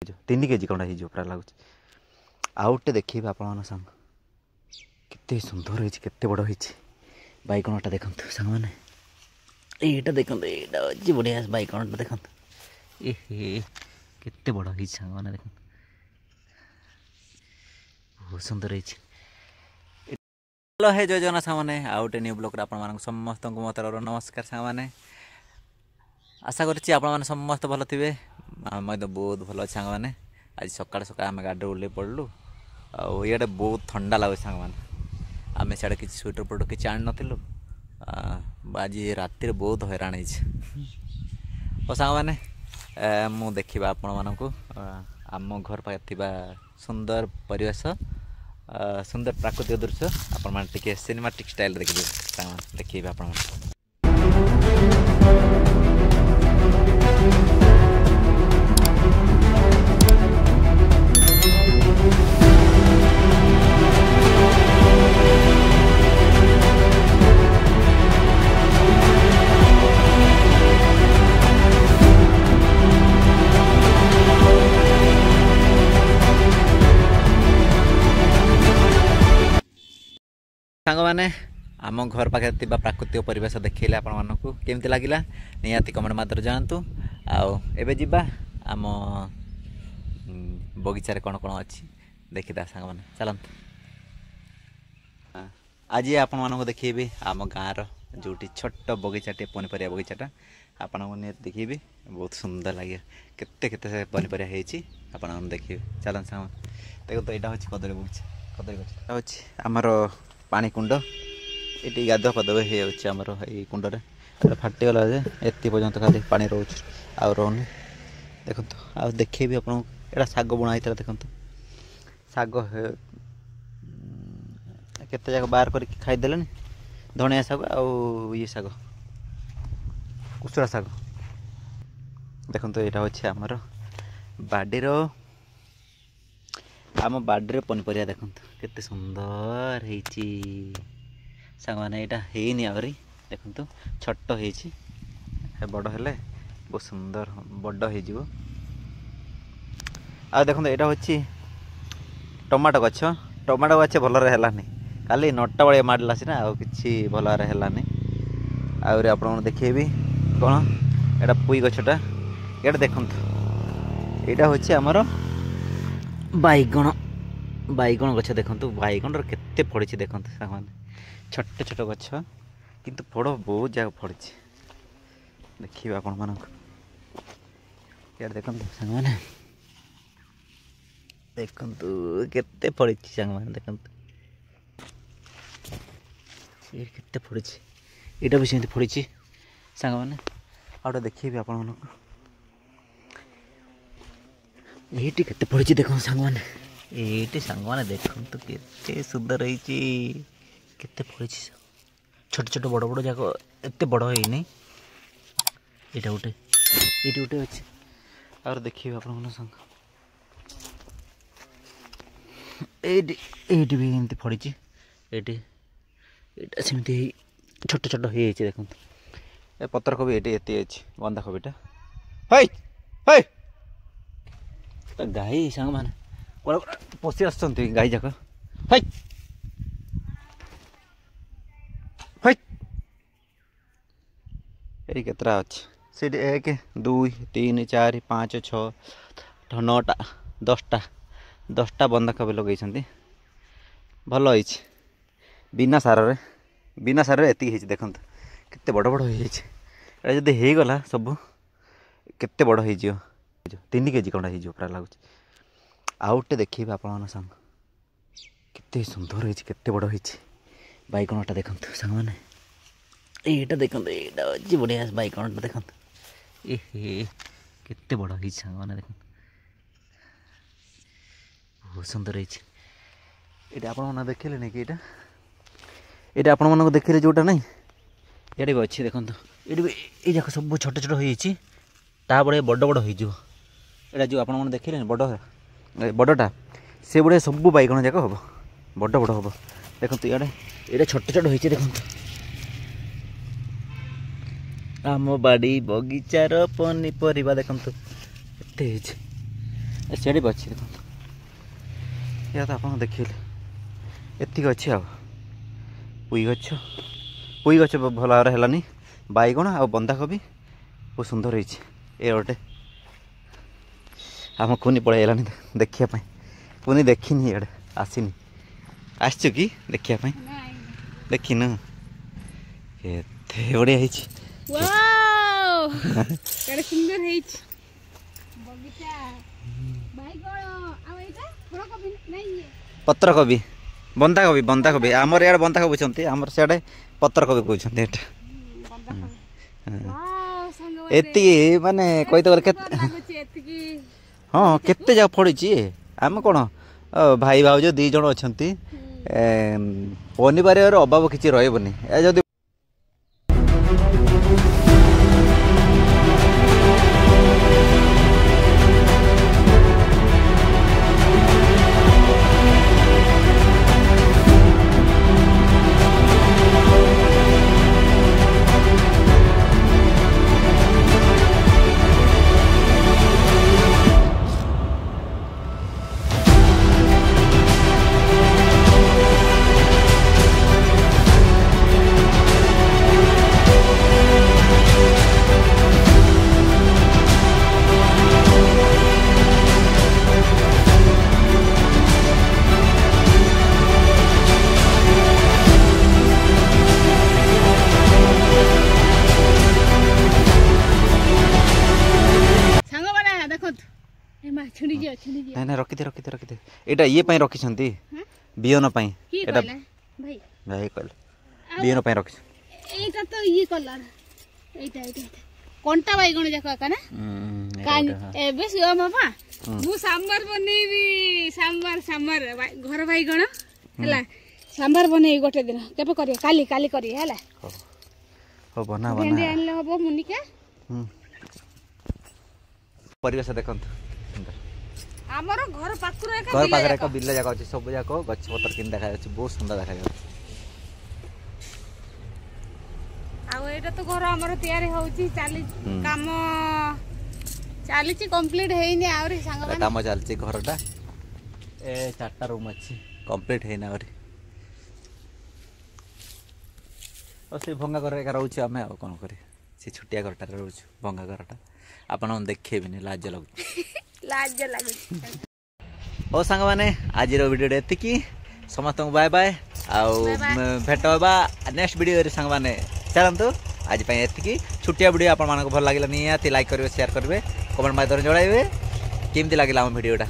3 KG खंडा हो प्राय लगुच आउटे देखिए आपण सांग केते सुंदर होइछि केते बड़ होइछि बैगणटा देखंतु सांग माने एटा देखंतु एटा अछि बढ़िया बैगणटा देखंतु एहे केते बड़ होइछि सांग माने देखंतु बहुत सुंदर होइछि। हेलो हे जय जगन्नाथ सांग माने आउटे न्यू ब्लॉग आपण मानक समस्त को मोतर नमस्कार सांग माने आशा करछि आपण माने समस्त भलो थिबे मैं तो बहुत भलो सांग माने आज सकाळ सकाळ आम गाड़ी उल्ले पड़लु आड़े बहुत ठंडा लगे सांग माने आम सियाड़े कि स्वेटर पटर कि आन नथिलु आज राति बहुत हैरान हो सांग माने मु देखा आपण मानक आम घर पाखे थिबा सुंदर परिवेश सुंदर प्राकृतिक दृश्य आपण माने टिके सिनेमाटिक स्टाइल देखिए आपण माने सांग माने आम घर पाखे थिबा प्राकृतिक परिवेश देखिले आपण मानकु केमती लागिला निहाती कमेंट मात्र जानतु आउ एबे जिबा आम बगीचारे कौन कौन अच्छी देखिदा सांग माने चलंतु आज आपण मानकु देखिबे आम गाँर जोटी छोट बगीचाटे पनीपरिया बगीचाटा आपण माने देखिबे बहुत सुंदर लगे केते केते पनीपरिया हेछि आपण माने देखिबे चलन सांग देखो तो एटा होछि कदली बगीचा कदली गछ होछि हमर पानी कुंड ये गाधुआ पदव होमर ये कुंडे फाटीगला एति पर्यंत खाली पानी रोच आ रोनी देखो आ देखे भी आपको यहाँ शाग बुणा होता देखो शाग केते जाक बाहर कर खाईदे धनिया शाग आउ ये शाग कुसुरा शाग देखो यहाँ हूँ आमर बाडीर आम बाडीर पनीपरिया देखो केते सुंदर हेची सांग माने एटा हेनी आवरी देखंतु छोट हेची बड़ हेले बहुत सुंदर बड़ हे जीवो आ देखंतु एटा होची टमाटो गछ भल रे हेलानी खाली नटा बळे माडला सिना आ किछि भल रे हेलानी आउरी आपण देखिबी कोन एटा पुई गछटा एटा देखंतु एटा होची हमर बैगण गछ देखंतु बैगण केते फड़ी देखंतु सांग माने छोट छोट गछ किंतु फड़ बहुत जगह फड़ी देखिए आपण मानक यार देखंतु सांग माने देखंतु केते फड़ी सांग माने देखंतु ये केते फड़ी एटा भी सेंती फड़ी सांग माने आउटा देखिए आपण मानक एटी केते फड़ी देखो सांग माने ये सांग मैंने देखो तो केते सुंदर होती केते फड़ी छोट छोट बड़ बड़ जाक एत बड़ है नहीं यहाँ गोटे ये गोटे अच्छे और देखिए आप सांग ये भी एमती फड़ी ये सेमती छोट छोट हो देखो ए पतर कोबी ये एति अच्छी बंधा कोबीटा है गाई सांग मैंने पशि आस गाई जाक ये केतरा अच्छे से 1 2 3 4 5 6 9टा 10टा बंधाकोबी लगे भल हो बिना सार एति देखो केते बड़ बड़ हो गला सब केते बड़ हो 3 केजी खंडा हो प्राय लगुच आउटे देखिए आपण सांग केते सुंदर होइछि केते बड़ होइछि बैगणटा देखंतु सांग माने एटा देखंतु एटा अछि बढ़िया बैगणटा देखंतु एहे केते बड़ होइछि सांग माने देखंतु बहुत सुंदर होइछि एटा आपण माने देखिले नै कि एटा आपण मानको देखिले जोटा नै एटा भी अछि देखंतु एटा ए जाक सब छोट छोट होइछि ता बड़े बड़ बड़ होइ जो एटा जो आपण माने देखिले बड़ बड़टा से बड़े सब बैगण जाक हम बड़ बड़ हम देखो इे ये छोट छोट होती देखो आम बाड़ी बगीचार पनीपरिया देखो सीढ़ी भी अच्छी देखो या तो आप देखिए एतिक अच्छी आ पुई गछ भल भाव है बैगण आ बंधाकोबी बहुत सुंदर होती ये गोटे आम कुनी पलैलानी देखापी पुनी देखनी इे आसनी आसचु कि देखापी देखन एते बढ़िया पत्र कोबी बंधाकोबी आमर इे बंधाकोबी कहते आमर सियाड़े पत्र कोबी कहते एति माने कही तो हाँ केते जा पड़ी आम कौन भाई भाउज 2 जन अच्छा पनीपर अभाव किसी रही जदि नहीं रखी एटा ये पाई रखी बिहन पाई एटा भाई कहले बिहन पाई रखी एटा तो ये कलर एटा कोंटा बैगण जाक का ना कान एबे सियो बाबा मु सांबर बनेबी सांबर घर बैगण हला सांबर बने गोटे दिन केबे करिया काली करिया हला हो बना भेंडी आनले हबो मुनिका परिवेश देखंत हमर घर पाखरे एक बिल जाक अछि सब जाक गछ पत्र किन देखा जाय बहुत सुंदर देखा जाय आ एटा तो घर हमर तयारी होउची चाली काम चाली ची कंप्लीट हेइने आउरी संग काम चलची घरटा ए 4टा रूम अछि कंप्लीट हेइना आउरी से भंगा घर एक रहउची हमें आ कोन करी से छुटिया घरटा रहउची भंगा घरटा आपन देखेबिनी लाज लागु ओ संग माने आज वीडियो एतिकी समस्त बाय बाय आउ भेट होबा नेक्स्ट वीडियो रे संग माने चलंतु आज पई एतिकी छुटिया वीडियो आपन मानको भल लागिला नियाती लाइक करबे शेयर करबे कमेंट माध्यम जणाइबे केमती लागिला हम वीडियोटा।